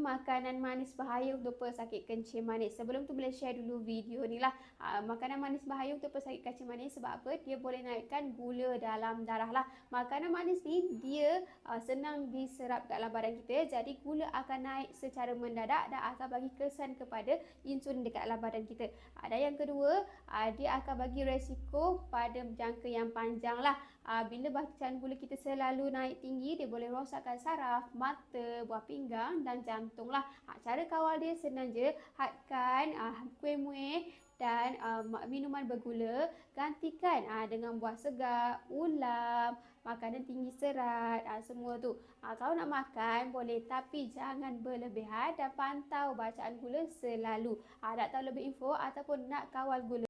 makanan manis bahaya untuk pesakit kencing manis. Sebelum tu boleh share dulu video ni lah. Makanan manis bahaya untuk pesakit kencing manis sebab apa? Dia boleh naikkan gula dalam darah lah. Makanan manis ni dia senang diserap dalam badan kita. Jadi gula akan naik secara mendadak dan akan bagi kesan kepada insulin dekat dalam badan kita. Dan yang kedua, dia akan bagi resiko pada jangka yang panjang lah. Bila bacaan gula kita selalu naik tinggi, dia boleh rosakkan saraf, mata, buah pinggang dan jantung lah. Cara kawal dia senang je, hadkan kuih muih dan minuman bergula, gantikan dengan buah segar, ulam, makanan tinggi serat, semua tu. Kalau nak makan boleh, tapi jangan berlebihan dan pantau bacaan gula selalu. Nak tahu lebih info ataupun nak kawal gula